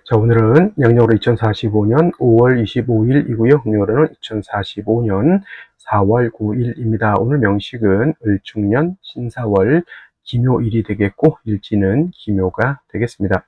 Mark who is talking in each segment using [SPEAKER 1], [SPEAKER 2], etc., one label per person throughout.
[SPEAKER 1] 자, 오늘은 양력으로 2045년 5월 25일이고요. 음력으로는 2045년 4월 9일입니다. 오늘 명식은 을충년 신사월 기묘일이 되겠고, 일지는 기묘가 되겠습니다.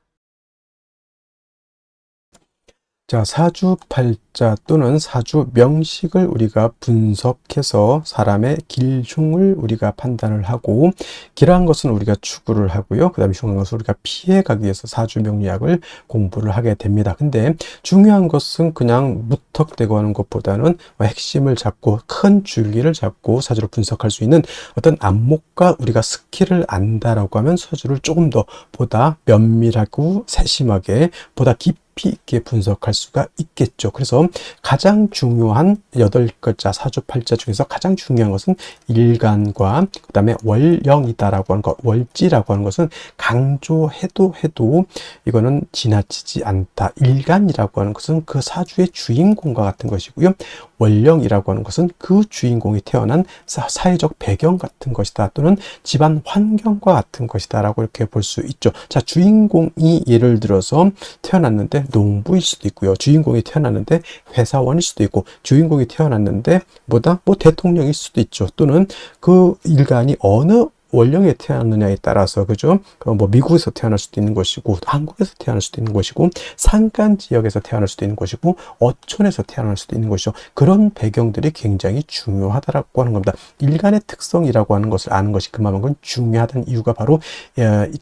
[SPEAKER 1] 자, 사주팔자 또는 사주 명식을 우리가 분석해서 사람의 길흉을 우리가 판단을 하고, 길한 것은 우리가 추구를 하고요. 그 다음에 흉한 것은 우리가 피해가기 위해서 사주 명리학을 공부를 하게 됩니다. 근데 중요한 것은 그냥 무턱대고 하는 것보다는 핵심을 잡고 큰 줄기를 잡고 사주를 분석할 수 있는 어떤 안목과 우리가 스킬을 안다라고 하면 사주를 조금 더 보다 면밀하고 세심하게 보다 깊이 있게 분석할 수가 있겠죠. 그래서 가장 중요한 8글자 사주팔자 중에서 가장 중요한 것은 일간과 그 다음에 월령이다라고 하는 것, 월지라고 하는 것은 강조해도 이거는 지나치지 않다. 일간이라고 하는 것은 그 사주의 주인공과 같은 것이고요. 월령이라고 하는 것은 그 주인공이 태어난 사회적 배경 같은 것이다, 또는 집안 환경과 같은 것이다 라고 이렇게 볼 수 있죠. 자, 주인공이 예를 들어서 태어났는데 농부일 수도 있고요. 주인공이 태어났는데 회사원일 수도 있고, 주인공이 태어났는데 뭐 대통령일 수도 있죠. 또는 그 일간이 어느 원령에 태어났느냐에 따라서, 그죠? 뭐 미국에서 태어날 수도 있는 것이고, 한국에서 태어날 수도 있는 것이고, 산간 지역에서 태어날 수도 있는 것이고, 어촌에서 태어날 수도 있는 것이죠. 그런 배경들이 굉장히 중요하다라고 하는 겁니다. 일간의 특성이라고 하는 것을 아는 것이 그만큼 중요하다는 이유가 바로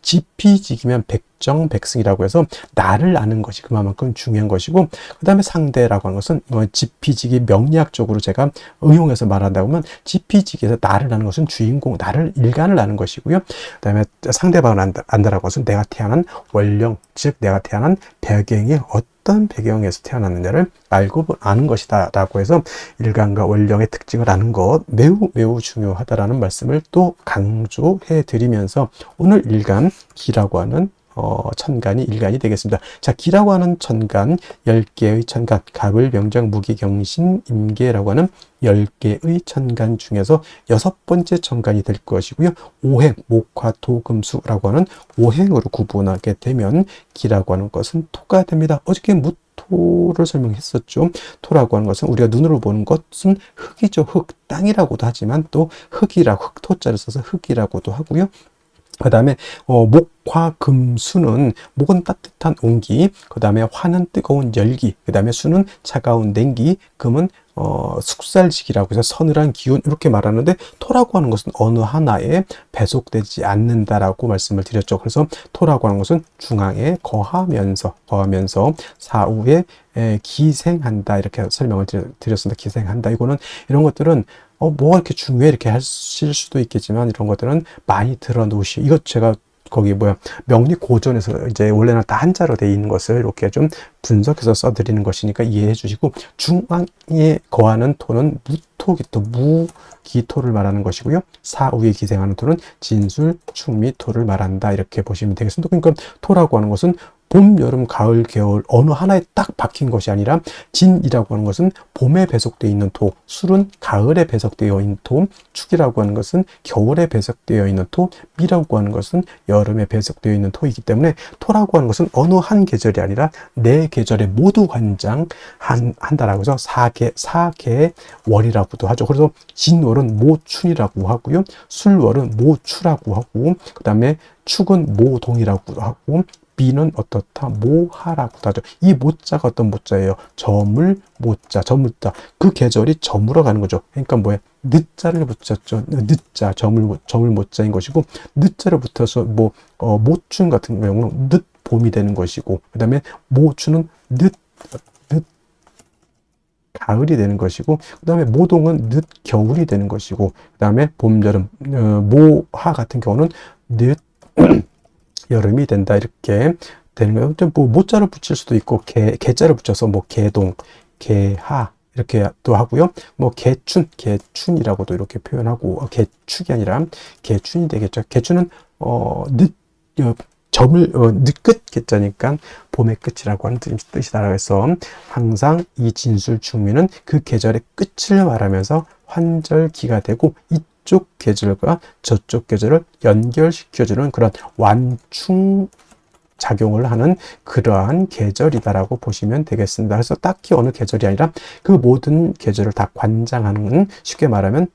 [SPEAKER 1] 지피지기면 백정백승이라고 해서 나를 아는 것이 그만큼 중요한 것이고, 그 다음에 상대라고 하는 것은 지피지기 명리학적으로 제가 응용해서 말한다고 하면, 지피지기에서 나를 아는 것은 주인공, 나를 일간을 아는 것이고요. 그 다음에 상대방을 안다라고 해서 내가 태어난 원령, 즉 내가 태어난 배경이 어떤 배경에서 태어났느냐를 알고 아는 것이다 라고 해서 일간과 원령의 특징을 아는 것 매우 중요하다라는 말씀을 또 강조해 드리면서, 오늘 일간 기라고 하는 천간이 일간이 되겠습니다. 자, 기라고 하는 천간, 10개의 천간, 갑을, 병정, 무기, 경신, 임계라고 하는 10개의 천간 중에서 6번째 천간이 될 것이고요. 오행, 목화, 토, 금, 수라고 하는 오행으로 구분하게 되면 기라고 하는 것은 토가 됩니다. 어저께 토를 설명했었죠. 토라고 하는 것은 우리가 눈으로 보는 것은 흙이죠. 흙, 땅이라고도 하지만 또 흙이라고, 흙토자를 써서 흙이라고도 하고요. 그 다음에 목화 금수는, 목은 따뜻한 온기, 그 다음에 화는 뜨거운 열기, 그 다음에 수는 차가운 냉기, 금은 숙살지기라고 해서 서늘한 기운, 이렇게 말하는데, 토라고 하는 것은 어느 하나에 배속되지 않는다라고 말씀을 드렸죠. 그래서 토라고 하는 것은 중앙에 거하면서 사후에 기생한다, 이렇게 설명을 드렸습니다. 기생한다. 이거는 이런 것들은 뭐가 이렇게 중요해 이렇게 하실 수도 있겠지만, 이런 것들은 많이 들어놓으시, 이것 제가 거기 명리 고전에서 이제 원래는 다 한자로 되어 있는 것을 이렇게 좀 분석해서 써드리는 것이니까 이해해 주시고, 중앙에 거하는 토는 무토기토, 무기토를 말하는 것이고요. 사후에 기생하는 토는 진술, 충미토를 말한다, 이렇게 보시면 되겠습니다. 그러니까 토라고 하는 것은 봄, 여름, 가을, 겨울 어느 하나에 딱 박힌 것이 아니라, 진이라고 하는 것은 봄에 배속되어 있는 토, 술은 가을에 배속되어 있는 토, 축이라고 하는 것은 겨울에 배속되어 있는 토, 미라고 하는 것은 여름에 배속되어 있는 토이기 때문에, 토라고 하는 것은 어느 한 계절이 아니라 네 계절에 모두 관장한다라고 해서 사계월이라고도 하죠. 그래서 진월은 모춘이라고 하고요. 술월은 모추라고 하고, 그 다음에 축은 모동이라고 하고, 비는 어떻다, 모하라고도 하죠. 이 모자가 어떤 모자예요? 저물 모자, 저물자. 그 계절이 저물어 가는 거죠. 그러니까 뭐야? 늦자를 붙였죠. 늦자, 저물 모자인 것이고, 늦자를 붙여서 모춘 같은 경우는 늦 봄이 되는 것이고, 그 다음에 모추는 늦 가을이 되는 것이고, 그 다음에 모동은 늦 겨울이 되는 것이고, 그 다음에 봄, 여름, 모하 같은 경우는 늦 여름이 된다, 이렇게 되는 거예요. 좀 모자를 붙일 수도 있고, 개자를 붙여서 개동, 개하 이렇게 또 하고요. 개춘이라고도 이렇게 표현하고, 개축이 아니라 개춘이 되겠죠. 개춘은 늦끝 개자니까 봄의 끝이라고 하는 뜻이다. 해서 항상 이 진술 충미는 그 계절의 끝을 말하면서 환절기가 되고, 이쪽 계절과 저쪽 계절을 연결시켜주는 그런 완충 작용을 하는 그러한 계절이다라고 보시면 되겠습니다. 그래서 딱히 어느 계절이 아니라 그 모든 계절을 다 관장하는, 쉽게 말하면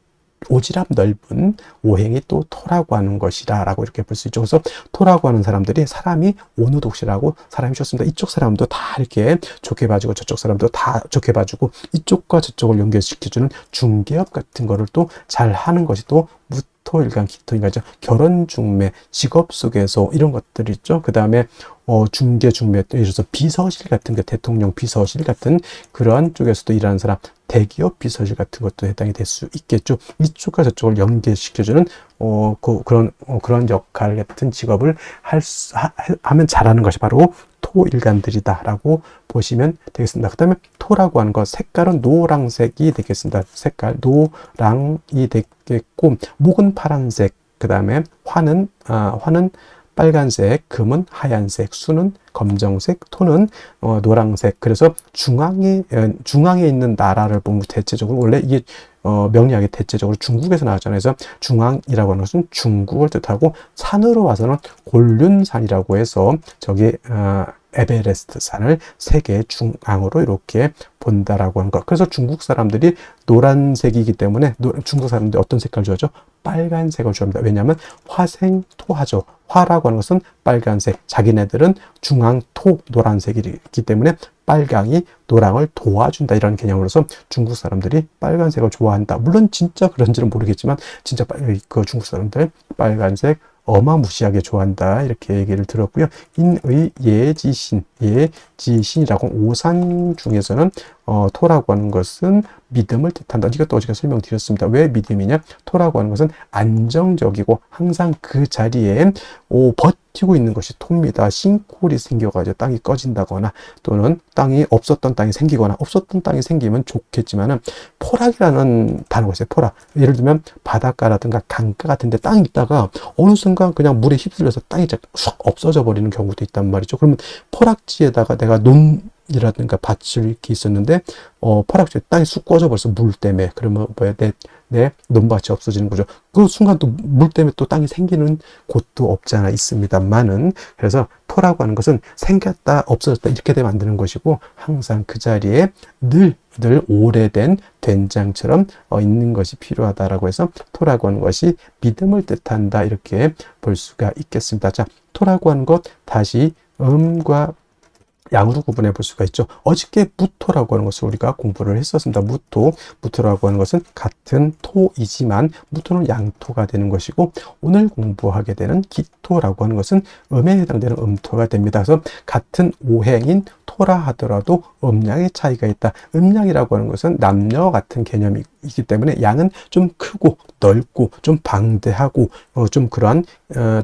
[SPEAKER 1] 오지랖 넓은 오행이 또 토라고 하는 것이다 라고 이렇게 볼 수 있죠. 그래서 토라고 하는 사람들이 사람이 오누독실하고 사람이 좋습니다. 이쪽 사람도 다 이렇게 좋게 봐주고 저쪽 사람도 다 좋게 봐주고 이쪽과 저쪽을 연결시켜주는 중개업 같은 거를 또 잘 하는 것이 또 무토일간 기토일간이죠. 결혼 중매, 직업 속에서 이런 것들이 있죠. 그 다음에 중개 중매, 예를 들어서 비서실 같은 게, 대통령 비서실 같은 그런 쪽에서도 일하는 사람, 대기업 비서실 같은 것도 해당이 될 수 있겠죠. 이쪽과 저쪽을 연계시켜주는 그런 역할 같은 직업을 하면 잘하는 것이 바로 토일간들이다라고 보시면 되겠습니다. 그 다음에 토라고 하는 것, 색깔은 노란색이 되겠습니다. 색깔 노랑이 되겠고, 목은 파란색, 그 다음에 화는 빨간색, 금은 하얀색, 수는 검정색, 토는 노란색. 그래서 중앙에 있는 나라를 보면 대체적으로 원래 이게 명리학이 대체적으로 중국에서 나왔잖아요. 그래서 중앙이라고 하는 것은 중국을 뜻하고, 산으로 와서는 곤륜산이라고 해서 저기 에베레스트 산을 세계 중앙으로 이렇게 본다라고 하는 것. 그래서 중국 사람들이 노란색이기 때문에 중국 사람들이 어떤 색깔 좋아하죠? 빨간색을 좋아합니다. 왜냐하면 화생토하죠. 화라고 하는 것은 빨간색, 자기네들은 중앙토 노란색이기 때문에 빨강이 노랑을 도와준다, 이런 개념으로서 중국 사람들이 빨간색을 좋아한다. 물론 진짜 그런지는 모르겠지만 진짜 그 중국 사람들 빨간색 어마무시하게 좋아한다, 이렇게 얘기를 들었고요. 인의 예지신이라고, 오산 중에서는 토라고 하는 것은 믿음을 뜻한다. 이것도 어제가 설명드렸습니다. 왜 믿음이냐? 토라고 하는 것은 안정적이고 항상 그 자리에 버티고 있는 것이 토입니다. 싱크홀이 생겨가지고 땅이 꺼진다거나, 또는 없었던 땅이 생기거나, 없었던 땅이 생기면 좋겠지만은 포락이라는 단어가 있어요. 포락. 예를 들면 바닷가라든가 강가 같은 데 땅이 있다가 어느 순간 그냥 물에 휩쓸려서 땅이 쑥 없어져 버리는 경우도 있단 말이죠. 그러면 포락지에다가 내가 논이라든가 밭을 이렇게 있었는데 포락지에 땅이 쑥 꺼져 버려서 물 때문에, 그러면 뭐야, 내 논밭이 없어지는 거죠. 그 순간 또 물 때문에 또 땅이 생기는 곳도 없지 않아 있습니다만은, 그래서 토라고 하는 것은 생겼다 없어졌다 이렇게 되면 안 되는 것이고, 항상 그 자리에 늘 오래된 된장처럼 있는 것이 필요하다라고 해서 토라고 하는 것이 믿음을 뜻한다, 이렇게 볼 수가 있겠습니다. 자, 토라고 하는 것 다시 음과 양으로 구분해 볼 수가 있죠. 어저께 무토라고 하는 것을 우리가 공부를 했었습니다. 무토라고 하는 것은 같은 토이지만 무토는 양토가 되는 것이고, 오늘 공부하게 되는 기토라고 하는 것은 음에 해당되는 음토가 됩니다. 그래서 같은 오행인 토라 하더라도 음양의 차이가 있다. 음양이라고 하는 것은 남녀 같은 개념이기 때문에 양은 좀 크고 넓고 좀 방대하고 좀 그러한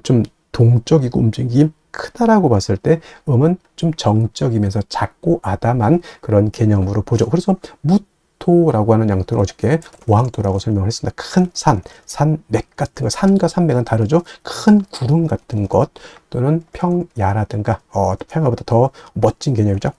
[SPEAKER 1] 좀 동적이고 움직임 크다라고 봤을 때 음은 좀 정적이면서 작고 아담한 그런 개념으로 보죠. 그래서 무토라고 하는 양토는 어저께 고항토라고 설명을 했습니다. 큰 산맥 같은 거, 산과 산맥은 다르죠. 큰 구름 같은 것, 또는 평야라든가 평야보다 더 멋진 개념이죠.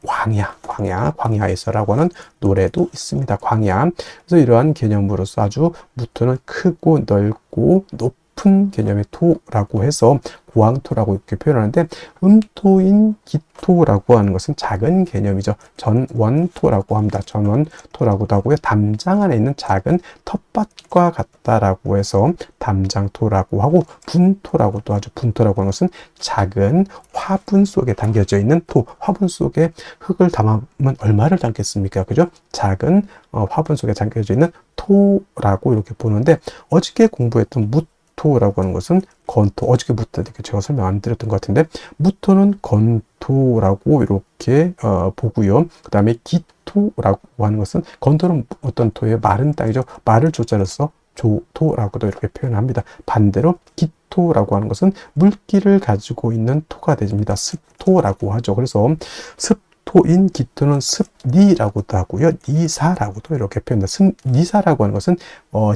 [SPEAKER 1] 광야에서라고 하는 노래도 있습니다. 광야. 그래서 이러한 개념으로서 아주 무토는 크고 넓고 높은 개념의 토라고 해서 고항토라고 이렇게 표현하는데, 음토인 기토라고 하는 것은 작은 개념이죠. 전원토라고 합니다. 전원토라고도 하고요. 담장 안에 있는 작은 텃밭과 같다라고 해서 담장토라고 하고, 분토라고도 하죠. 분토라고 하는 것은 작은 화분 속에 담겨져 있는 토. 화분 속에 흙을 담으면 얼마를 담겠습니까? 그죠? 작은 화분 속에 담겨져 있는 토라고 이렇게 보는데, 어저께 공부했던 무토라고 하는 것은 건토, 어저께부터 제가 설명 안 드렸던 것 같은데, 무토는 건토라고 이렇게 보고요. 그 다음에 기토라고 하는 것은, 건토는 어떤 토예요? 마른 땅이죠. 말을 조자로 써 조토라고도 이렇게 표현합니다. 반대로 기토라고 하는 것은 물기를 가지고 있는 토가 됩니다. 습토라고 하죠. 그래서 습토인 기토는 습니라고도 하고요. 니사라고도 이렇게 표현합니다. 니사라고 하는 것은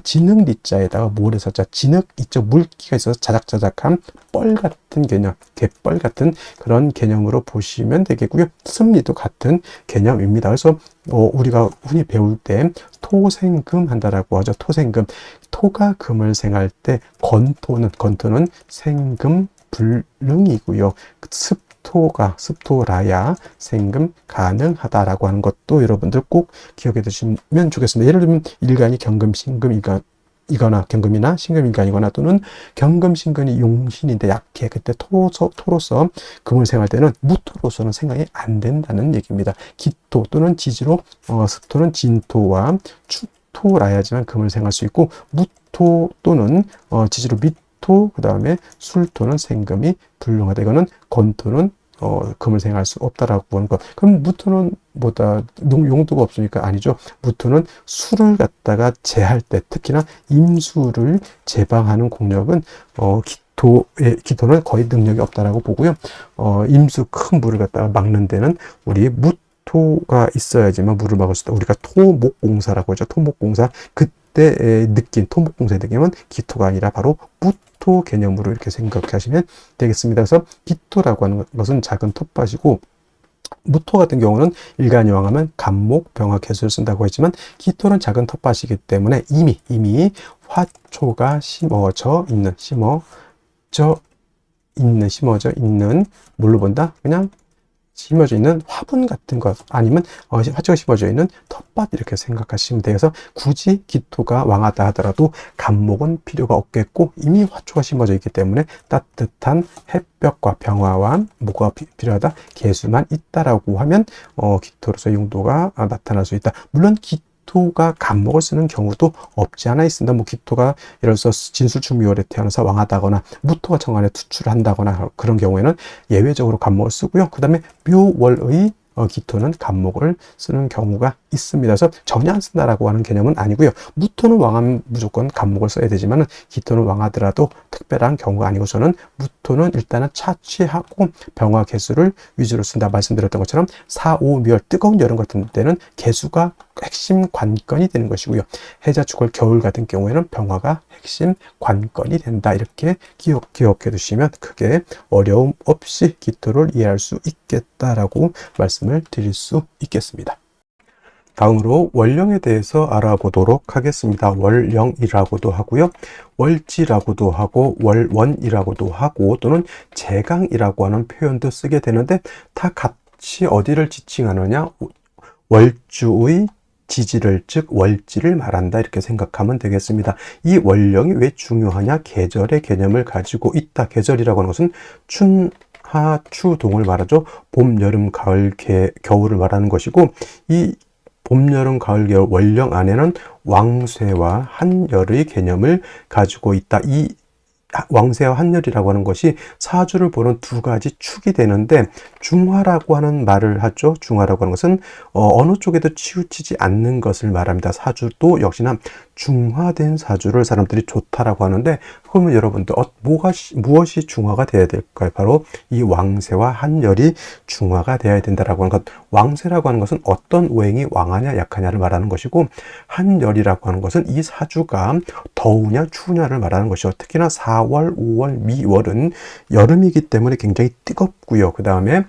[SPEAKER 1] 진흙 니자에다가 모래사자, 진흙 있죠. 물기가 있어서 자작자작한 뻘 같은 개념, 갯벌 같은 그런 개념으로 보시면 되겠고요. 습리도 같은 개념입니다. 그래서 우리가 흔히 배울 때 토생금 한다라고 하죠. 토생금. 토가 금을 생할 때 건토는 생금 불능이고요. 습토라야 생금 가능하다라고 하는 것도 여러분들 꼭 기억해 두시면 좋겠습니다. 예를 들면 일간이 경금, 신금, 이거나 경금이나 신금일간이거나 또는 경금, 신금이 용신인데 약해. 그때 토로서 금을 생할 때는 무토로서는 생각이 안 된다는 얘기입니다. 기토 또는 지지로 습토는 진토와 축토라야지만 금을 생할 수 있고 무토 또는 지지로 미토 그 다음에 술토는 생금이 불능하다. 이거는 건토는 금을 생할 수 없다라고 하는 것. 그럼 무토는 뭐다 용도가 없으니까 아니죠. 무토는 술을 갖다가 제할 때 특히나 임수를 제방하는 공력은 기토는 거의 능력이 없다라고 보고요. 임수 큰 물을 갖다가 막는 데는 우리 무토가 있어야지만 물을 막을 수 있다. 우리가 토목공사라고 하죠. 토목공사 그때 느낀 토목공사의 느낌은 기토가 아니라 바로 무토 개념으로 이렇게 생각하시면 되겠습니다. 그래서 기토라고 하는 것은 작은 텃밭이고 무토 같은 경우는 일간여왕하면 간목, 병화, 개수를 쓴다고 했지만 기토는 작은 텃밭이기 때문에 이미 화초가 심어져 있는 뭘로 본다? 그냥 심어져 있는 화분 같은 것 아니면 화초가 심어져 있는 텃밭 이렇게 생각하시면 돼요. 그래서 굳이 기토가 왕하다 하더라도 간목은 필요가 없겠고 이미 화초가 심어져 있기 때문에 따뜻한 햇볕과 병화와 뭐가 필요하다? 개수만 있다라고 하면 기토로서 용도가 나타날 수 있다. 물론 기토가 간목을 쓰는 경우도 없지 않아 있습니다. 뭐 기토가 예를 들어서 진술충묘월에 태어나서 왕하다거나 무토가 정관에 투출을 한다거나 그런 경우에는 예외적으로 간목을 쓰고요. 그 다음에 묘월의 기토는 간목을 쓰는 경우가 있습니다. 그래서 전혀 안 쓴다라고 하는 개념은 아니고요. 무토는 왕하면 무조건 간목을 써야 되지만 기토는 왕하더라도 특별한 경우가 아니고 저는 무토는 일단은 차취하고 병화 개수를 위주로 쓴다 말씀드렸던 것처럼 4, 5, 묘월 뜨거운 여름 같은 때는 개수가 핵심 관건이 되는 것이고요. 해자, 축월, 겨울 같은 경우에는 병화가 핵심 관건이 된다. 이렇게 기억해 두시면 크게 어려움 없이 기토를 이해할 수 있겠다라고 말씀을 드릴 수 있겠습니다. 다음으로 월령에 대해서 알아보도록 하겠습니다. 월령이라고도 하고요. 월지라고도 하고 월원이라고도 하고 또는 제강이라고 하는 표현도 쓰게 되는데 다 같이 어디를 지칭하느냐? 월주의 지지를 즉 월지를 말한다 이렇게 생각하면 되겠습니다. 이 월령이 왜 중요하냐? 계절의 개념을 가지고 있다. 계절이라고 하는 것은 춘하 추동을 말하죠. 봄, 여름, 가을, 겨울을 말하는 것이고 이 봄, 여름, 가을, 겨울 월령 안에는 왕쇠와 한열의 개념을 가지고 있다. 이 왕쇠와 한열이라고 하는 것이 사주를 보는 두 가지 축이 되는데 중화라고 하는 말을 하죠. 중화라고 하는 것은 어느 쪽에도 치우치지 않는 것을 말합니다. 사주도 역시나 중화된 사주를 사람들이 좋다라고 하는데 그러면 여러분들 무엇이 중화가 되어야 될까요? 바로 이 왕쇠와 한열이 중화가 되어야 된다라고 하는 것. 왕쇠라고 하는 것은 어떤 오행이 왕하냐 약하냐를 말하는 것이고 한열이라고 하는 것은 이 사주가 더우냐 추우냐를 말하는 것이죠. 특히나 4월, 5월, 미월은 여름이기 때문에 굉장히 뜨겁고요. 그 다음에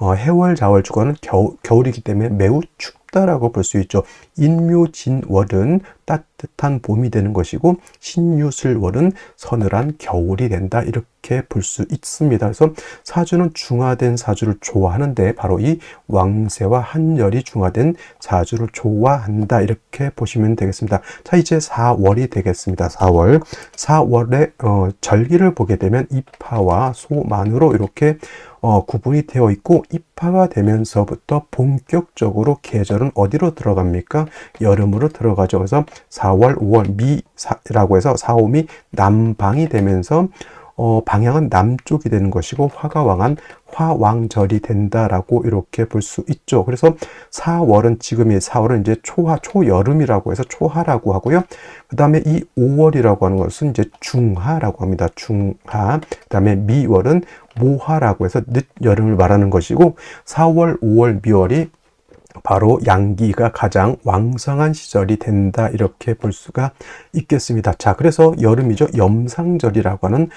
[SPEAKER 1] 해월, 자월, 주간은 겨울이기 때문에 매우 춥다라고 볼 수 있죠. 인묘진월은 따뜻한 봄이 되는 것이고 신유술월은 서늘한 겨울이 된다 이렇게 볼 수 있습니다. 그래서 사주는 중화된 사주를 좋아하는데 바로 이 왕쇠와 한열이 중화된 사주를 좋아한다 이렇게 보시면 되겠습니다. 자 이제 4월이 되겠습니다. 4월의 절기를 보게 되면 입하와 소만으로 이렇게 구분이 되어 있고 입하가 되면서부터 본격적으로 계절은 어디로 들어갑니까? 여름으로 들어가죠. 그래서 4월, 5월 미라고 해서 4, 5미 남방이 되면서 방향은 남쪽이 되는 것이고 화가 왕한 화왕절이 된다라고 이렇게 볼 수 있죠. 그래서 4월은 지금의 4월은 이제 초여름이라고 해서 초하라고 하고요. 그 다음에 이 5월이라고 하는 것은 이제 중하라고 합니다. 중하. 그 다음에 미월은 모하라고 해서 늦여름을 말하는 것이고 4월, 5월, 미월이 바로 양기가 가장 왕성한 시절이 된다 이렇게 볼 수가 있겠습니다. 자 그래서 여름이죠. 염상절이라고 하는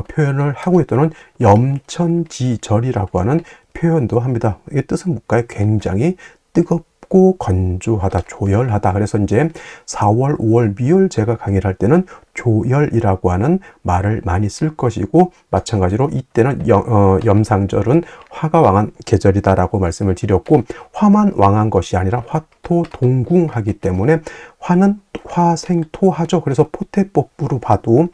[SPEAKER 1] 표현을 하고 있다는 염천지절이라고 하는 표현도 합니다. 이 뜻은 뭘까요? 굉장히 뜨겁고 춥고 건조하다, 조열하다. 그래서 이제 4월, 5월, 미월 제가 강의를 할 때는 조열이라고 하는 말을 많이 쓸 것이고, 마찬가지로 이때는 염상절은 화가 왕한 계절이다라고 말씀을 드렸고, 화만 왕한 것이 아니라 화토동궁하기 때문에 화는 화생토하죠. 그래서 포태법부로 봐도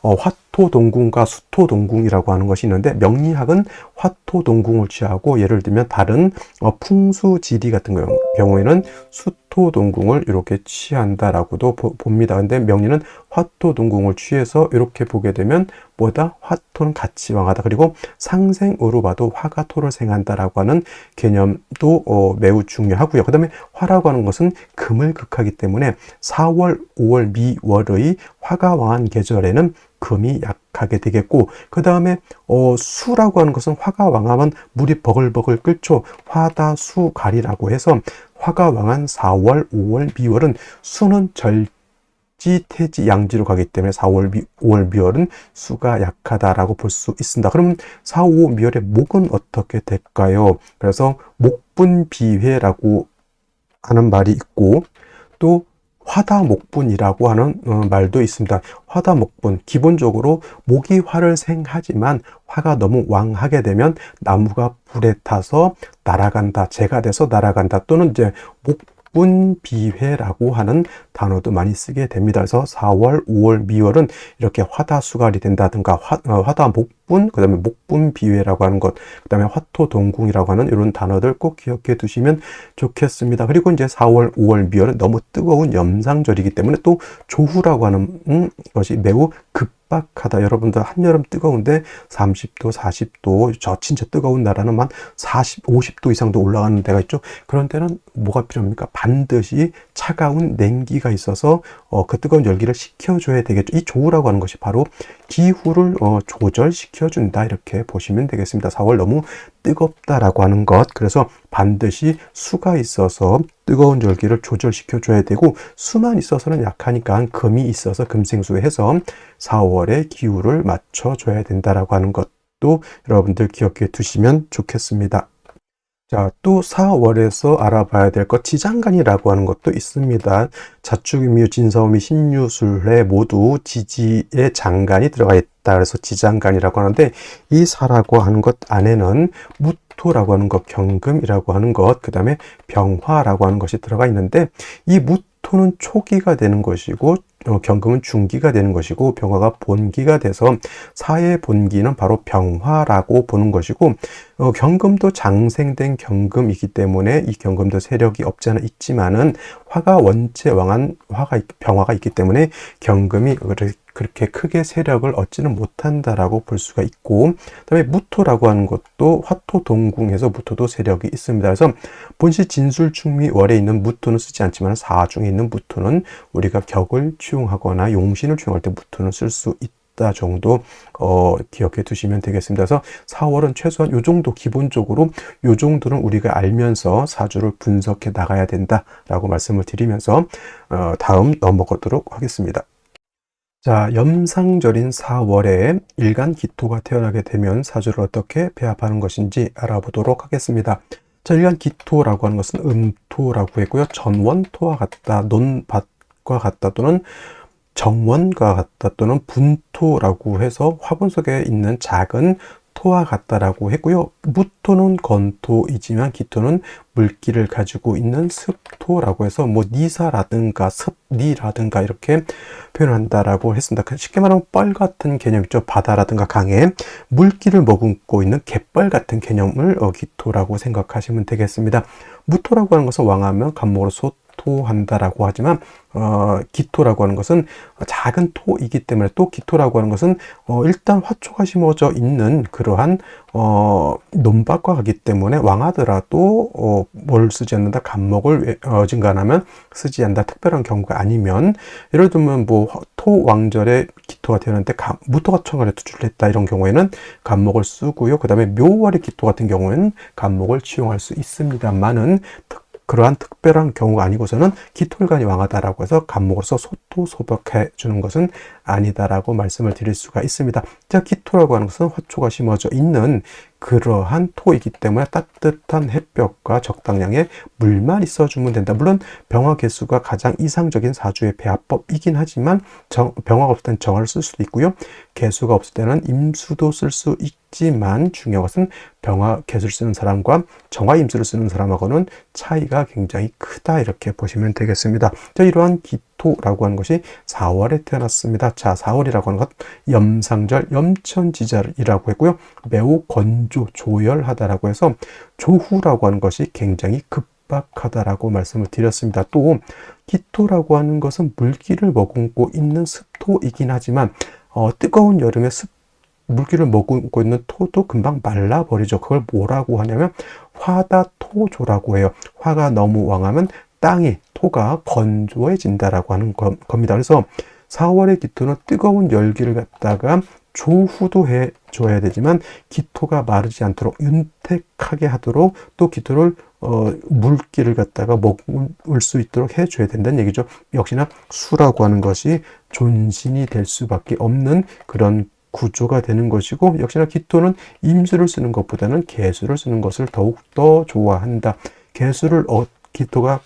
[SPEAKER 1] 화토동궁과 수토동궁이라고 하는 것이 있는데, 명리학은 화토동궁을 취하고, 예를 들면 다른 풍수지리 같은 경우에는 수토동궁을 이렇게 취한다라고도 봅니다. 근데 명리는 화토동궁을 취해서 이렇게 보게 되면 뭐다? 화토는 같이 왕하다. 그리고 상생으로 봐도 화가 토를 생한다라고 하는 개념도 매우 중요하고요. 그 다음에 화라고 하는 것은 금을 극하기 때문에 4월, 5월, 미월의 화가 왕한 계절에는 금이 약하게 되겠고, 그 다음에 수라고 하는 것은 화가 왕하면 물이 버글버글 끓죠. 화다수갈이라고 해서 화가 왕한 4월, 5월, 미월은 수는 절지, 태지, 양지로 가기 때문에 4월, 5월, 미월은 수가 약하다라고 볼 수 있습니다. 그럼 4, 5, 미월의 목은 어떻게 될까요? 그래서 목분비회라고 하는 말이 있고, 또 화다목분이라고 하는 말도 있습니다. 화다목분, 기본적으로 목이 화를 생하지만 화가 너무 왕하게 되면 나무가 불에 타서 날아간다, 재가 돼서 날아간다, 또는 이제 목분비회라고 하는 단어도 많이 쓰게 됩니다. 그래서 4월, 5월, 미월은 이렇게 화다수갈이 된다든가 화다목분, 그 다음에 목분비회라고 하는 것, 그 다음에 화토동궁이라고 하는 이런 단어들 꼭 기억해 두시면 좋겠습니다. 그리고 이제 4월, 5월, 미월은 너무 뜨거운 염상절이기 때문에 또 조후라고 하는 것이 매우 급박하다. 여러분들 한여름 뜨거운데 30도, 40도, 저 진짜 뜨거운 나라는 만 40, 50도 이상도 올라가는 데가 있죠. 그런 때는 뭐가 필요합니까? 반드시 차가운 냉기가 있어서 그 뜨거운 열기를 식혀줘야 되겠죠. 이 조우라고 하는 것이 바로 기후를 조절시켜준다, 이렇게 보시면 되겠습니다. 4월 너무 뜨겁다라고 하는 것, 그래서 반드시 수가 있어서 뜨거운 열기를 조절시켜줘야 되고, 수만 있어서는 약하니까 금이 있어서 금생수해서 4월의 기후를 맞춰줘야 된다라고 하는 것도 여러분들 기억해 두시면 좋겠습니다. 자, 또 4월에서 알아봐야 될 것, 지장간이라고 하는 것도 있습니다. 자축인묘, 진사오미, 신유술에 모두 지지의 장간이 들어가 있다. 그래서 지장간이라고 하는데, 이 사라고 하는 것 안에는 무토라고 하는 것, 경금이라고 하는 것, 그 다음에 병화라고 하는 것이 들어가 있는데, 이 무토는 초기가 되는 것이고, 경금은 중기가 되는 것이고, 병화가 본기가 돼서 사의 본기는 바로 병화라고 보는 것이고, 경금도 장생된 경금이기 때문에 이 경금도 세력이 없지 않아 있지만은 화가 원체 왕한 병화가 있기 때문에 경금이 그렇게 크게 세력을 얻지는 못한다라고 볼 수가 있고, 그다음에 무토라고 하는 것도 화토동궁에서 무토도 세력이 있습니다. 그래서 본시 진술충미월에 있는 무토는 쓰지 않지만 사중에 있는 무토는 우리가 격을 취용하거나 용신을 취용할 때 무토는 쓸 수 있다 정도 기억해 두시면 되겠습니다. 그래서 4월은 최소한 요 정도, 기본적으로 요 정도는 우리가 알면서 사주를 분석해 나가야 된다라고 말씀을 드리면서 다음 넘어가도록 하겠습니다. 자, 염상절인 4월에 일간 기토가 태어나게 되면 사주를 어떻게 배합하는 것인지 알아보도록 하겠습니다. 자, 일간 기토라고 하는 것은 음토라고 했고요. 전원토와 같다, 논밭과 같다, 또는 정원과 같다, 또는 분토라고 해서 화분 속에 있는 작은 토와 같다라고 했고요. 무토는 건토이지만 기토는 물기를 가지고 있는 습토라고 해서 뭐 니사라든가 습리라든가 이렇게 표현한다라고 했습니다. 쉽게 말하면 뻘 같은 개념이죠. 바다라든가 강에 물기를 머금고 있는 갯벌 같은 개념을 기토라고 생각하시면 되겠습니다. 무토라고 하는 것은 왕하면 간목으로 토한다라고 하지만 기토라고 하는 것은 작은 토이기 때문에, 또 기토라고 하는 것은 일단 화초가 심어져 있는 그러한 논밭과 같기 때문에 왕하더라도 뭘 쓰지 않는다, 간목을 어진간하면 쓰지 않는다. 특별한 경우가 아니면, 예를 들면 뭐 토왕절에 기토가 되는데 무토가 천간에 투출을 했다, 이런 경우에는 간목을 쓰고요. 그 다음에 묘월의 기토 같은 경우에는 간목을 취용할 수 있습니다만은, 그러한 특별한 경우가 아니고서는 기토일간이 왕하다라고 해서 간목으로서 소토소벽해 주는 것은 아니다라고 말씀을 드릴 수가 있습니다. 자, 기토라고 하는 것은 화초가 심어져 있는 그러한 토이기 때문에 따뜻한 햇볕과 적당량의 물만 있어주면 된다. 물론 병화 개수가 가장 이상적인 사주의 배합법이긴 하지만 병화가 없을 때는 정화를 쓸 수도 있고요. 개수가 없을 때는 임수도 쓸 수 있지만 중요한 것은 병화 개수를 쓰는 사람과 정화 임수를 쓰는 사람하고는 차이가 굉장히 크다, 이렇게 보시면 되겠습니다. 자, 이러한 기토라고 하는 것이 4월에 태어났습니다. 자, 4월이라고 하는 것 염상절 염천지절이라고 했고요. 매우 건조 조열하다라고 해서 조후라고 하는 것이 굉장히 급박하다라고 말씀을 드렸습니다. 또 기토라고 하는 것은 물기를 머금고 있는 습토이긴 하지만 뜨거운 여름에 물기를 머금고 있는 토도 금방 말라버리죠. 그걸 뭐라고 하냐면 화다토조라고 해요. 화가 너무 왕하면 토가 건조해진다라고 하는 겁니다. 그래서 4월의 기토는 뜨거운 열기를 갖다가 조후도 해줘야 되지만 기토가 마르지 않도록 윤택하게 하도록 또 기토를 물기를 갖다가 머금을 수 있도록 해줘야 된다는 얘기죠. 역시나 수라고 하는 것이 존신이 될 수밖에 없는 그런 구조가 되는 것이고, 역시나 기토는 임수를 쓰는 것보다는 개수를 쓰는 것을 더욱더 좋아한다. 기토가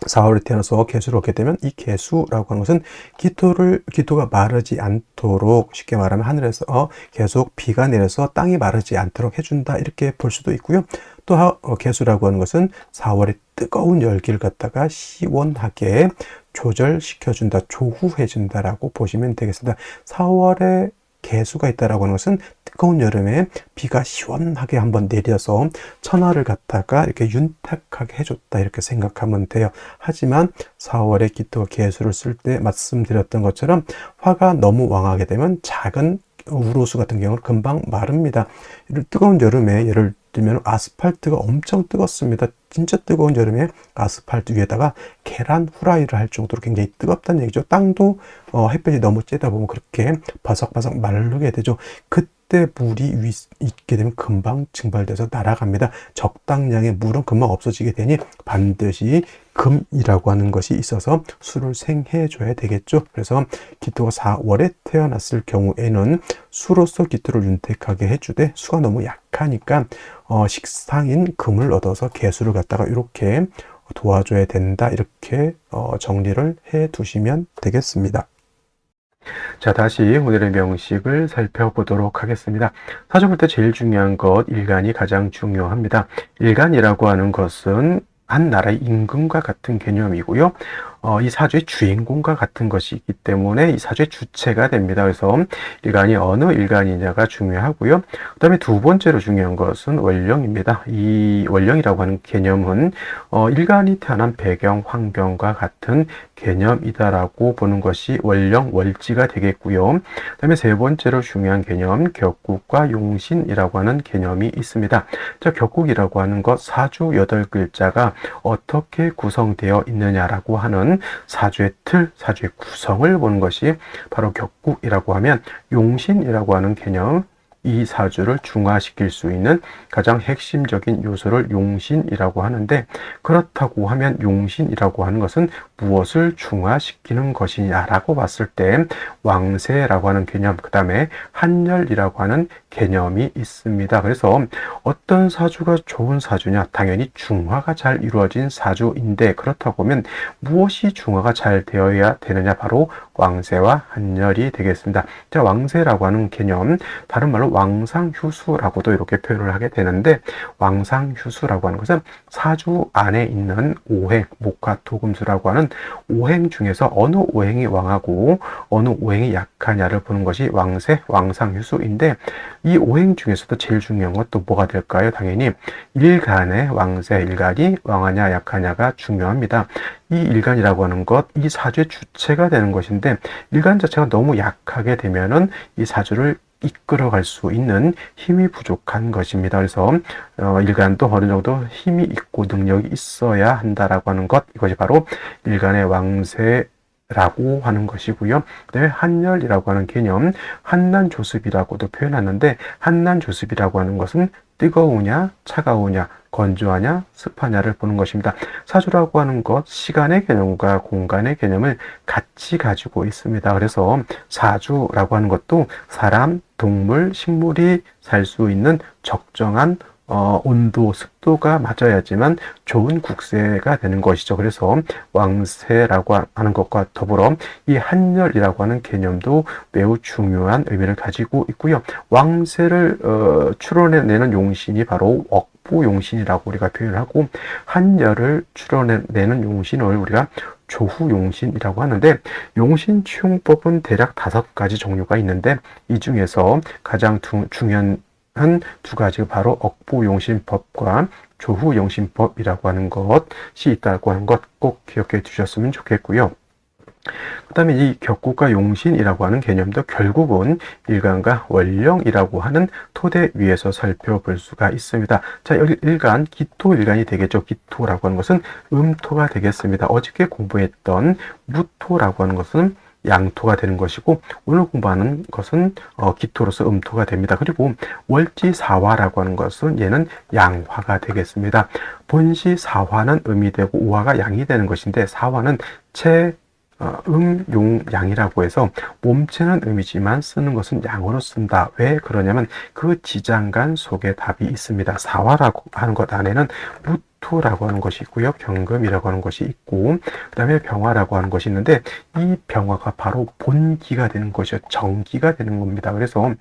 [SPEAKER 1] 4월에 태어나서 개수를 얻게 되면 이 개수라고 하는 것은 기토가 마르지 않도록, 쉽게 말하면 하늘에서 계속 비가 내려서 땅이 마르지 않도록 해준다, 이렇게 볼 수도 있고요. 또 개수라고 하는 것은 4월의 뜨거운 열기를 갖다가 시원하게 조절시켜준다, 조후해준다라고 보시면 되겠습니다. 4월에 개수가 있다라고 하는 것은 뜨거운 여름에 비가 시원하게 한번 내려서 천하를 갖다가 이렇게 윤택하게 해줬다, 이렇게 생각하면 돼요. 하지만 4월에 기토가 개수를 쓸 때 말씀드렸던 것처럼 화가 너무 왕하게 되면 작은 우로수 같은 경우는 금방 마릅니다. 뜨거운 여름에 예를 들면 아스팔트가 엄청 뜨겁습니다. 진짜 뜨거운 여름에 아스팔트 위에다가 계란 후라이를 할 정도로 굉장히 뜨겁다는 얘기죠. 땅도 햇볕이 너무 쬐다 보면 그렇게 바삭바삭 마르게 되죠. 그때 물이 있게 되면 금방 증발돼서 날아갑니다. 적당량의 물은 금방 없어지게 되니 반드시 금이라고 하는 것이 있어서 수를 생해줘야 되겠죠. 그래서 기토가 4월에 태어났을 경우에는 수로서 기토를 윤택하게 해주되 수가 너무 약하니까 식상인 금을 얻어서 개수를 갖다가 이렇게 도와줘야 된다, 이렇게 정리를 해 두시면 되겠습니다. 자, 다시 오늘의 명식을 살펴보도록 하겠습니다. 사주 볼 때 제일 중요한 것, 일간이 가장 중요합니다. 일간이라고 하는 것은 한 나라의 임금과 같은 개념이고요. 이 사주의 주인공과 같은 것이 있기 때문에 이 사주의 주체가 됩니다. 그래서 일간이 어느 일간이냐가 중요하고요. 그 다음에 두 번째로 중요한 것은 월령입니다. 이 월령이라고 하는 개념은 일간이 태어난 배경, 환경과 같은 개념이다라고 보는 것이 월령, 월지가 되겠고요. 그 다음에 세 번째로 중요한 개념, 격국과 용신이라고 하는 개념이 있습니다. 자, 격국이라고 하는 것, 사주 8글자가 어떻게 구성되어 있느냐라고 하는 사주의 틀, 사주의 구성을 보는 것이 바로 격국이라고 하면, 용신이라고 하는 개념, 이 사주를 중화시킬 수 있는 가장 핵심적인 요소를 용신이라고 하는데, 그렇다고 하면 용신이라고 하는 것은 무엇을 중화시키는 것이냐라고 봤을 때 왕세라고 하는 개념, 그 다음에 한열이라고 하는 개념이 있습니다. 그래서 어떤 사주가 좋은 사주냐? 당연히 중화가 잘 이루어진 사주인데, 그렇다고 하면 무엇이 중화가 잘 되어야 되느냐? 바로 왕세와 한열이 되겠습니다. 자, 왕세라고 하는 개념, 다른 말로 왕상휴수라고도 이렇게 표현을 하게 되는데, 왕상휴수라고 하는 것은 사주 안에 있는 오행, 목화토금수라고 하는 오행 중에서 어느 오행이 왕하고 어느 오행이 약하냐를 보는 것이 왕세, 왕상휴수인데, 이 오행 중에서도 제일 중요한 건 또 뭐가 될까요? 당연히 일간의 왕세, 일간이 왕하냐 약하냐가 중요합니다. 이 일간이라고 하는 것, 이 사주의 주체가 되는 것인데, 일간 자체가 너무 약하게 되면은 이 사주를 이끌어갈 수 있는 힘이 부족한 것입니다. 그래서 일간도 어느 정도 힘이 있고 능력이 있어야 한다라고 하는 것, 이것이 바로 일간의 왕세라고 하는 것이고요. 그 다음에 한열이라고 하는 개념, 한난조습이라고도 표현하는데, 한난조습이라고 하는 것은 뜨거우냐 차가우냐, 건조하냐 습하냐를 보는 것입니다. 사주라고 하는 것, 시간의 개념과 공간의 개념을 같이 가지고 있습니다. 그래서 사주라고 하는 것도 사람, 동물, 식물이 살 수 있는 적정한 온도, 습도가 맞아야지만 좋은 국세가 되는 것이죠. 그래서 왕세라고 하는 것과 더불어 이 한열이라고 하는 개념도 매우 중요한 의미를 가지고 있고요. 왕세를 추론해내는 용신이 바로 억부용신이라고 우리가 표현하고, 한열을 추론해내는 용신을 우리가 조후용신이라고 하는데, 용신 취용법은 대략 5가지 종류가 있는데, 이 중에서 가장 중요한 한 2가지가 바로 억부용신법과 조후용신법이라고 하는 것이 있다고 하는 것 꼭 기억해 두셨으면 좋겠고요. 그 다음에 이 격구가 용신이라고 하는 개념도 결국은 일간과 원령이라고 하는 토대 위에서 살펴볼 수가 있습니다. 자, 일간, 기토일간이 되겠죠. 기토라고 하는 것은 음토가 되겠습니다. 어저께 공부했던 무토라고 하는 것은 양토가 되는 것이고, 오늘 공부하는 것은 기토로서 음토가 됩니다. 그리고 월지사화라고 하는 것은 얘는 양화가 되겠습니다. 본시 사화는 음이 되고 오화가 양이 되는 것인데, 사화는 용, 양이라고 해서 몸체는 음이지만 쓰는 것은 양으로 쓴다. 왜 그러냐면 그 지장간 속에 답이 있습니다. 사화라고 하는 것 안에는 무토라고 하는 것이 있고요. 경금이라고 하는 것이 있고, 그 다음에 병화라고 하는 것이 있는데, 이 병화가 바로 본기가 되는 것이요. 정기가 되는 겁니다. 그래서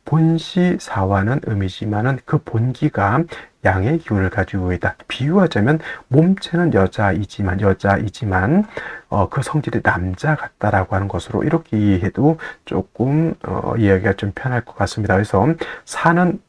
[SPEAKER 1] 본시 사화는 음이지만은 그 본기가 양의 기운을 가지고 있다. 비유하자면 몸체는 여자이지만 그 성질이 남자 같다라고 하는 것으로 이렇게 이해해도 조금 이해하기가 좀 편할 것 같습니다. 그래서 사는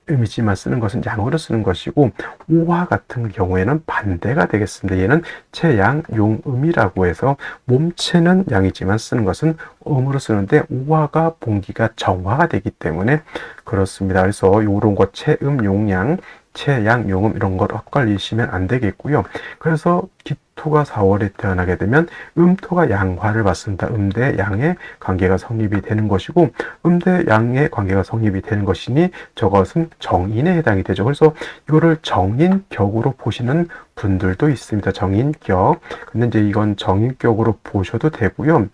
[SPEAKER 1] 음이지만 쓰는 것은 양으로 쓰는 것이고, 오화 같은 경우에는 반대가 되겠습니다. 얘는 채양, 용음이라고 해서 몸체는 양이지만 쓰는 것은 음으로 쓰는데, 오화가 본기가 정화가 되기 때문에 그렇습니다. 그래서 이런 것 채음, 용양, 채양, 용음 이런 걸 엇갈리시면 안 되겠고요. 그래서 기토가 4월에 태어나게 되면 음토가 양화를 받습니다. 음대 양의 관계가 성립이 되는 것이고, 음대 양의 관계가 성립이 되는 것이니 저것은 정인에 해당이 되죠. 그래서 이거를 정인격으로 보시는 분들도 있습니다. 정인격. 근데 이제 이건 정인격으로 보셔도 되고요.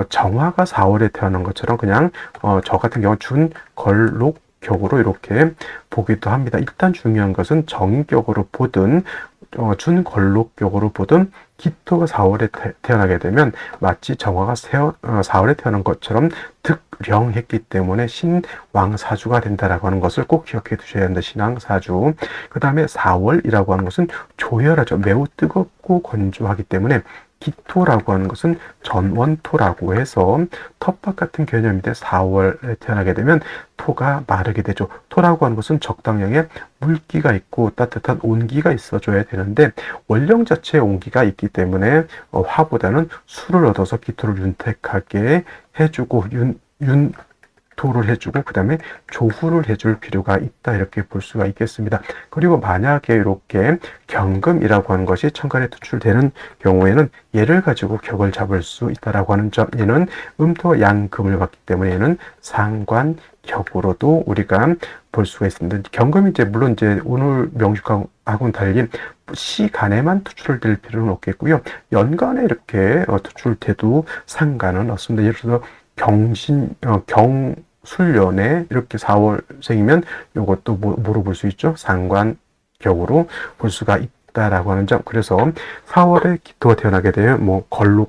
[SPEAKER 1] 정화가 4월에 태어난 것처럼 그냥 저 같은 경우 준걸록 격으로 이렇게 보기도 합니다. 일단 중요한 것은 정인격으로 보든 준걸록격으로 보든 기토가 4월에 태어나게 되면 마치 정화가 4월에 태어난 것처럼 득령했기 때문에 신왕사주가 된다라고 하는 것을 꼭 기억해 두셔야 합니다. 신왕사주. 그 다음에 4월이라고 하는 것은 조열하죠. 매우 뜨겁고 건조하기 때문에 기토라고 하는 것은 전원토라고 해서 텃밭 같은 개념인데 4월에 태어나게 되면 토가 마르게 되죠. 토라고 하는 것은 적당량의 물기가 있고 따뜻한 온기가 있어줘야 되는데, 원령 자체에 온기가 있기 때문에 화보다는 수를 얻어서 기토를 윤택하게 해주고 토를 해주고 그 다음에 조후를 해줄 필요가 있다, 이렇게 볼 수가 있겠습니다. 그리고 만약에 이렇게 경금이라고 하는 것이 천간에 투출되는 경우에는 얘를 가지고 격을 잡을 수 있다라고 하는 점, 얘는 음토 양금을 받기 때문에 얘는 상관격으로도 우리가 볼 수가 있습니다. 경금이 물론 오늘 명식하고는 달리 시간에만 투출될 필요는 없겠고요. 연간에 이렇게 투출돼도 상관은 없습니다. 예를 들어서 경술년에 이렇게 4월생이면 이것도 뭐로 볼 수 있죠? 상관격으로 볼 수가 있다라고 하는 점. 그래서 4월에 기토가 태어나게 되면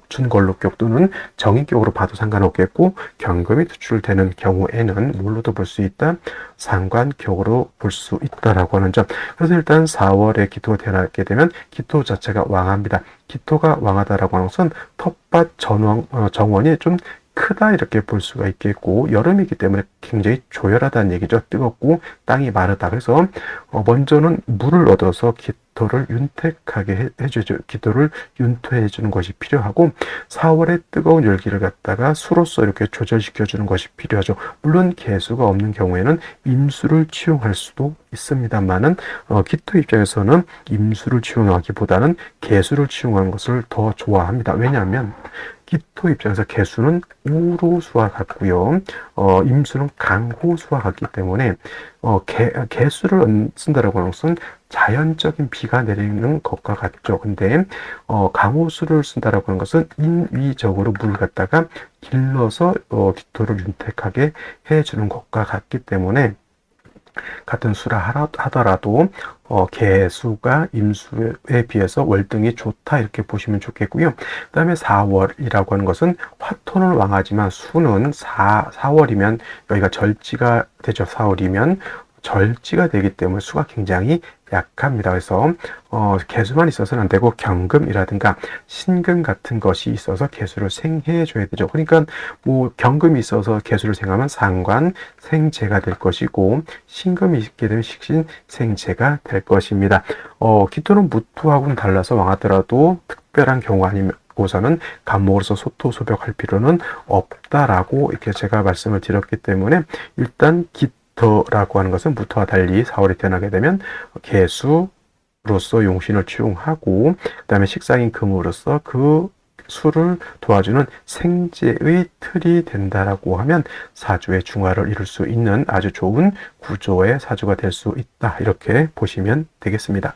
[SPEAKER 1] 준걸록격 또는 정인격으로 봐도 상관없겠고, 경금이 투출되는 경우에는 뭘로도 볼 수 있다? 상관격으로 볼 수 있다라고 하는 점. 그래서 일단 4월에 기토가 태어나게 되면 기토 자체가 왕합니다. 기토가 왕하다라고 하는 것은 텃밭 정원이 좀 크다, 이렇게 볼 수가 있겠고, 여름이기 때문에 굉장히 조열하다는 얘기죠. 뜨겁고 땅이 마르다. 그래서 먼저는 물을 얻어서 기토를 윤택하게 해주죠. 기토를 윤토해 주는 것이 필요하고, 4월에 뜨거운 열기를 갖다가 수로서 이렇게 조절시켜 주는 것이 필요하죠. 물론 개수가 없는 경우에는 임수를 치용할 수도 있습니다만은 기토 입장에서는 임수를 치용하기보다는 개수를 치용하는 것을 더 좋아합니다. 왜냐하면 기토 입장에서 개수는 우로수와 같고요. 임수는 강호수와 같기 때문에 개수를 쓴다라고 하는 것은 자연적인 비가 내리는 것과 같죠. 근데 강호수를 쓴다라고 하는 것은 인위적으로 물을 갖다가 길러서 기토를 윤택하게 해주는 것과 같기 때문에 같은 수라 하더라도 개수가 임수에 비해서 월등히 좋다 이렇게 보시면 좋겠고요. 그 다음에 4월이라고 하는 것은 화토는 왕하지만 수는 4월이면 여기가 절지가 되죠. 4월이면 절지가 되기 때문에 수가 굉장히 약합니다. 그래서 개수만 있어서는 안 되고 경금이라든가 신금 같은 것이 있어서 개수를 생해 줘야 되죠. 그러니까 뭐 경금이 있어서 개수를 생하면 상관, 생재가 될 것이고 신금이 있게 되면 식신, 생재가 될 것입니다. 기토는 무토하고는 달라서 왕하더라도 특별한 경우 아니면 고서는 간목으로서 소토 소벽할 필요는 없다라고 이렇게 제가 말씀을 드렸기 때문에 일단 기토라고 하는 것은 무토와 달리 4월에 태어나게 되면 개수로서 용신을 취용하고 그 다음에 식상인 금으로서 그 수를 도와주는 생재의 틀이 된다라고 하면 사주의 중화를 이룰 수 있는 아주 좋은 구조의 사주가 될 수 있다 이렇게 보시면 되겠습니다.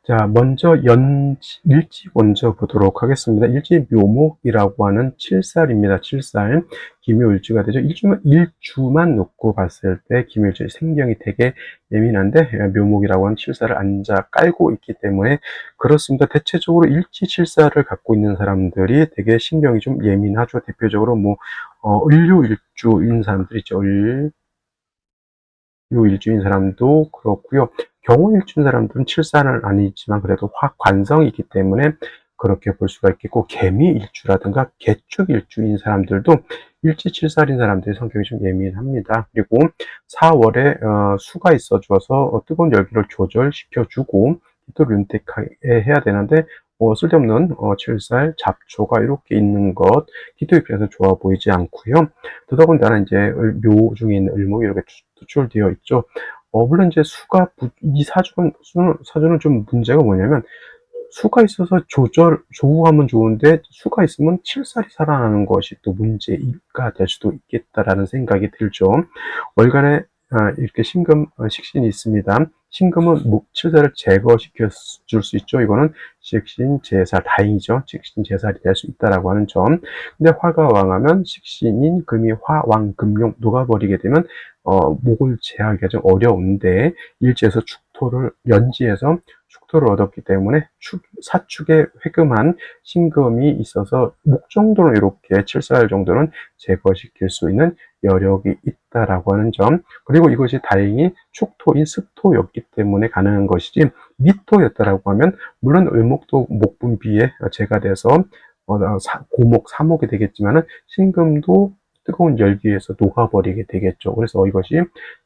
[SPEAKER 1] 자, 먼저 일지 먼저 보도록 하겠습니다. 일지 묘목이라고 하는 7살입니다. 7살. 기묘일주가 되죠. 일주만 놓고 봤을 때 기묘일주 생경이 되게 예민한데 묘목이라고 하는 7살을 앉아 깔고 있기 때문에 그렇습니다. 대체적으로 일지 7살을 갖고 있는 사람들이 되게 신경이 좀 예민하죠. 대표적으로 뭐 을료일주인 사람들 있죠. 일주인 사람도 그렇고요. 경호일주인 사람들은 칠산은 아니지만 그래도 관성이 있기 때문에 그렇게 볼 수가 있겠고 개미일주라든가 개축일주인 사람들도 일지칠살인 사람들의 성격이 좀 예민합니다. 그리고 4월에 수가 있어 주어서 뜨거운 열기를 조절시켜주고 기토를 윤택하게 해야 되는데 쓸데없는 칠살 잡초가 이렇게 있는 것 기토 입장에서 좋아 보이지 않고요. 더더군다나 이제 묘 중에 있는 을목이 이렇게 투출되어 있죠. 물론 이제 이 사주는 좀 문제가 뭐냐면, 수가 있어서 조우하면 좋은데, 수가 있으면 칠살이 살아나는 것이 또 문제가 될 수도 있겠다라는 생각이 들죠. 월간에 이렇게 식신이 있습니다. 신금은 칠살을 제거시켜 줄 수 있죠. 이거는 식신, 제살, 다행이죠. 식신, 제살이 될 수 있다라고 하는 점. 근데 화가 왕하면 식신인 금이 화, 왕, 금용 녹아버리게 되면 목을 제하기가 좀 어려운데 일지에서 연지에서 축토를 얻었기 때문에 사축에 회금한 신금이 있어서 목 정도는 이렇게 7살 정도는 제거시킬 수 있는 여력이 있다라고 하는 점. 그리고 이것이 다행히 축토인 습토였기 때문에 가능한 것이지 미토였다라고 하면 물론 을목도 목분비에 제가 돼서 고목, 사목이 되겠지만은 신금도 뜨거운 열기에서 녹아버리게 되겠죠. 그래서 이것이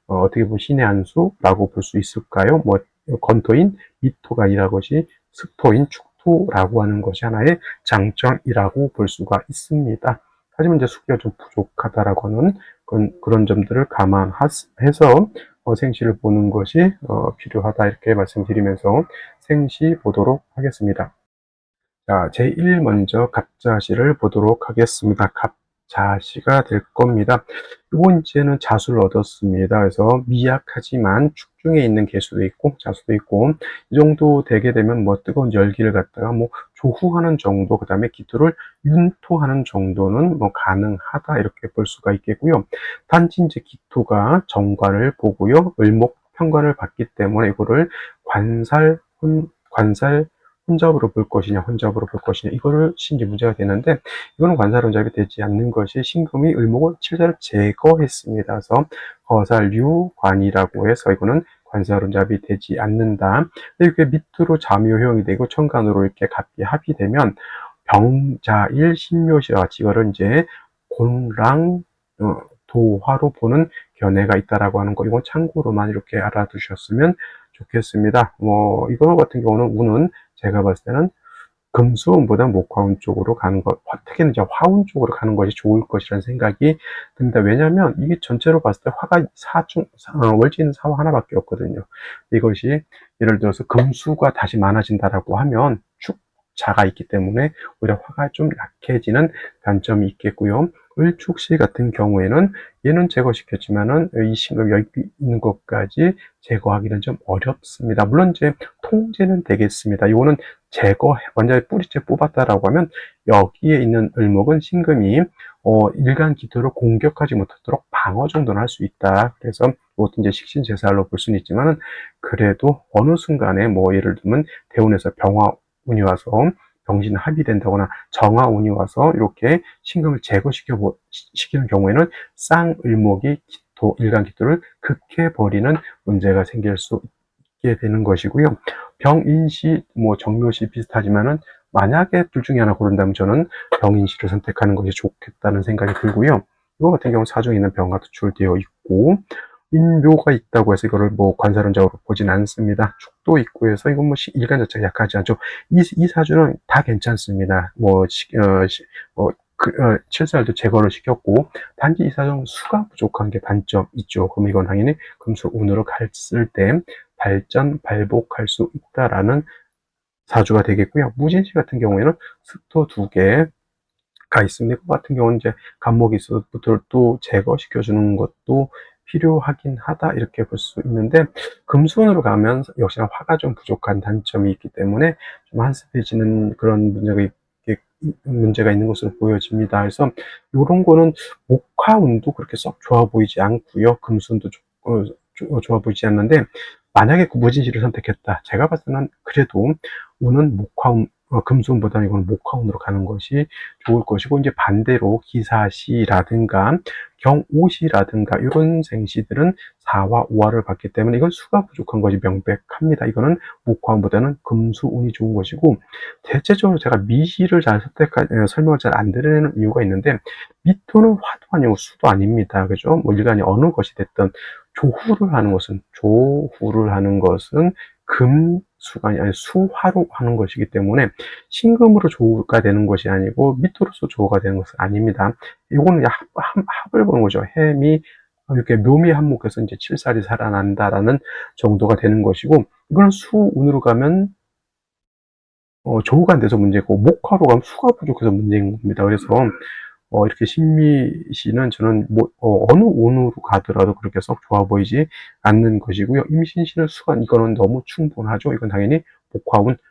[SPEAKER 1] 어떻게 보면 신의 한 수라고 볼 수 있을까요? 뭐 건토인 미토가 아니라 것이 습토인 축토라고 하는 것이 하나의 장점이라고 볼 수가 있습니다. 하지만 이제 수기가 좀 부족하다라고 하는 그런 점들을 감안해서 생시를 보는 것이 필요하다 이렇게 말씀드리면서 생시 보도록 하겠습니다. 자, 제1 먼저 갑자시를 보도록 하겠습니다. 갑자시가 될 겁니다. 이번 이제는 자수를 얻었습니다. 그래서 미약하지만 축중에 있는 개수도 있고 자수도 있고 이 정도 되게 되면 뭐 뜨거운 열기를 갖다가 뭐 조후하는 정도 그 다음에 기토를 윤토하는 정도는 뭐 가능하다 이렇게 볼 수가 있겠고요. 단지 이제 기토가 정관을 보고요. 을목 편관을 받기 때문에 이거를 관살 혼잡으로 볼 것이냐, 혼잡으로 볼 것이냐, 이거를 신지 문제가 되는데, 이거는 관살혼잡이 되지 않는 것이 신금이 을목을 칠살을 제거했습니다. 그래서 거살유관이라고 해서 이거는 관살혼잡이 되지 않는다. 이렇게 밑으로 자묘형이 되고 천간으로 이렇게 합이 되면 병자일 신묘시와 같이 이거를 이제 곤랑 도화로 보는 견해가 있다라고 하는 거, 이건 참고로만 이렇게 알아두셨으면 좋겠습니다. 이거 같은 경우는 운은 제가 봤을 때는 금수운보다 목화운 쪽으로 가는 것, 특히는 이제 화운 쪽으로 가는 것이 좋을 것이라는 생각이 듭니다. 왜냐하면 이게 전체로 봤을 때 화가 월지는 사화 하나밖에 없거든요. 이것이 예를 들어서 금수가 다시 많아진다라고 하면 자가 있기 때문에 오히려 화가 좀 약해지는 단점이 있겠고요. 을축시 같은 경우에는 얘는 제거시켰지만은 이 신금 여기 있는 것까지 제거하기는 좀 어렵습니다. 물론 이제 통제는 되겠습니다. 이거는 완전히 뿌리째 뽑았다라고 하면 여기에 있는 을목은 신금이 일간 기토를 공격하지 못하도록 방어 정도는 할 수 있다. 그래서 이것도 이제 식신제살로 볼 수는 있지만은 그래도 어느 순간에 뭐 예를 들면 대운에서 병화운이 와서 병신 합의된다거나 정화운이 와서 이렇게 신금을 시키는 경우에는 쌍을목이 일간 기토를 극해버리는 문제가 생길 수 있게 되는 것이고요. 병인시, 뭐 정묘시 비슷하지만은 만약에 둘 중에 하나 고른다면 저는 병인시를 선택하는 것이 좋겠다는 생각이 들고요. 이거 같은 경우는 사주에 있는 병과 투출되어 있고 인묘가 있다고 해서 이거를 뭐 관사론적으로 보진 않습니다. 축도 있고 해서 이건 뭐 일간 자체가 약하지 않죠. 이 사주는 다 괜찮습니다. 칠살도 제거를 시켰고 단지 이 사주는 수가 부족한 게 단점 있죠. 그럼 이건 당연히 금수운으로 갔을 때 발전 발복할 수 있다라는 사주가 되겠고요. 무진시 같은 경우에는 습토 2개가 있습니다. 그 같은 경우는 이제 간목이 있어서 또 제거시켜주는 것도 필요하긴 하다 이렇게 볼 수 있는데 금수운으로 가면 역시나 화가 좀 부족한 단점이 있기 때문에 좀 한습해지는 그런 문제가 있는 것으로 보여집니다. 그래서 이런 거는 목화운도 그렇게 썩 좋아 보이지 않고요. 금수운도 좋아 보이지 않는데 만약에 그 무진시를 선택했다. 제가 봤을 때는 그래도 운은 금수운보다는 이거는 목화운으로 가는 것이 좋을 것이고, 이제 반대로 기사시라든가 경오시라든가 이런 생시들은 4화, 5화를 받기 때문에 이건 수가 부족한 것이 명백합니다. 이거는 목화운보다는 금수운이 좋은 것이고, 대체적으로 제가 미시를 잘 설명을 잘 안 드리는 이유가 있는데, 미토는 화도 아니고 수도 아닙니다. 그죠? 뭐 일간이 어느 것이 됐든 조후를 하는 것은 금수가 아니 수화로 하는 것이기 때문에 신금으로 조후가 되는 것이 아니고 미토로서 조후가 되는 것은 아닙니다. 이거는 합을 보는 거죠. 해미 이렇게 묘미 한목해서 이제 칠살이 살아난다라는 정도가 되는 것이고, 이거는 수운으로 가면 조후가 안 돼서 문제고 목화로 가면 수가 부족해서 문제인 겁니다. 그래서 이렇게 신미시는 저는 어느 운으로 가더라도 그렇게 썩 좋아 보이지 않는 것이고요. 임신시는 수가 이거는 너무 충분하죠. 이건 당연히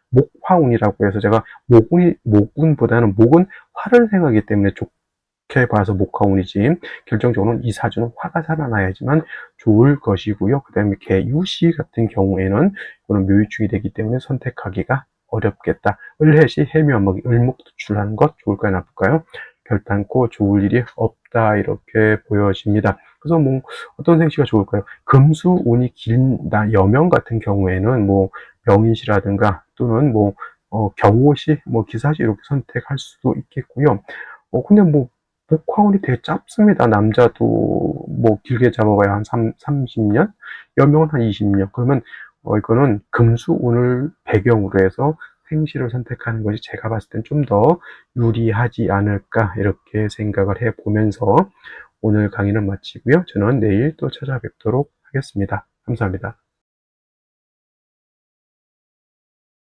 [SPEAKER 1] 목화운이라고 해서 제가 목운보다는 목은 화를 생각하기 때문에 좋게 봐서 목화운이지, 결정적으로는 이 사주는 화가 살아나야지만 좋을 것이고요. 그 다음에 개유시 같은 경우에는 이거는 묘유축이 되기 때문에 선택하기가 어렵겠다. 을해시, 해묘한목이 을목 투출하는 것 좋을까요, 나쁠까요? 결단코 좋을 일이 없다 이렇게 보여집니다. 그래서 뭐 어떤 생시가 좋을까요? 금수운이 길다 여명 같은 경우에는 뭐 명인시라든가 또는 경호시, 기사시 이렇게 선택할 수도 있겠고요. 근데 목화운이 되게 짧습니다. 남자도 길게 잡아봐야 한 30년, 여명은 한 20년. 그러면 이거는 금수운을 배경으로 해서 생시를 선택하는 것이 제가 봤을 땐 좀 더 유리하지 않을까 이렇게 생각을 해보면서 오늘 강의는 마치고요. 저는 내일 또 찾아뵙도록 하겠습니다. 감사합니다.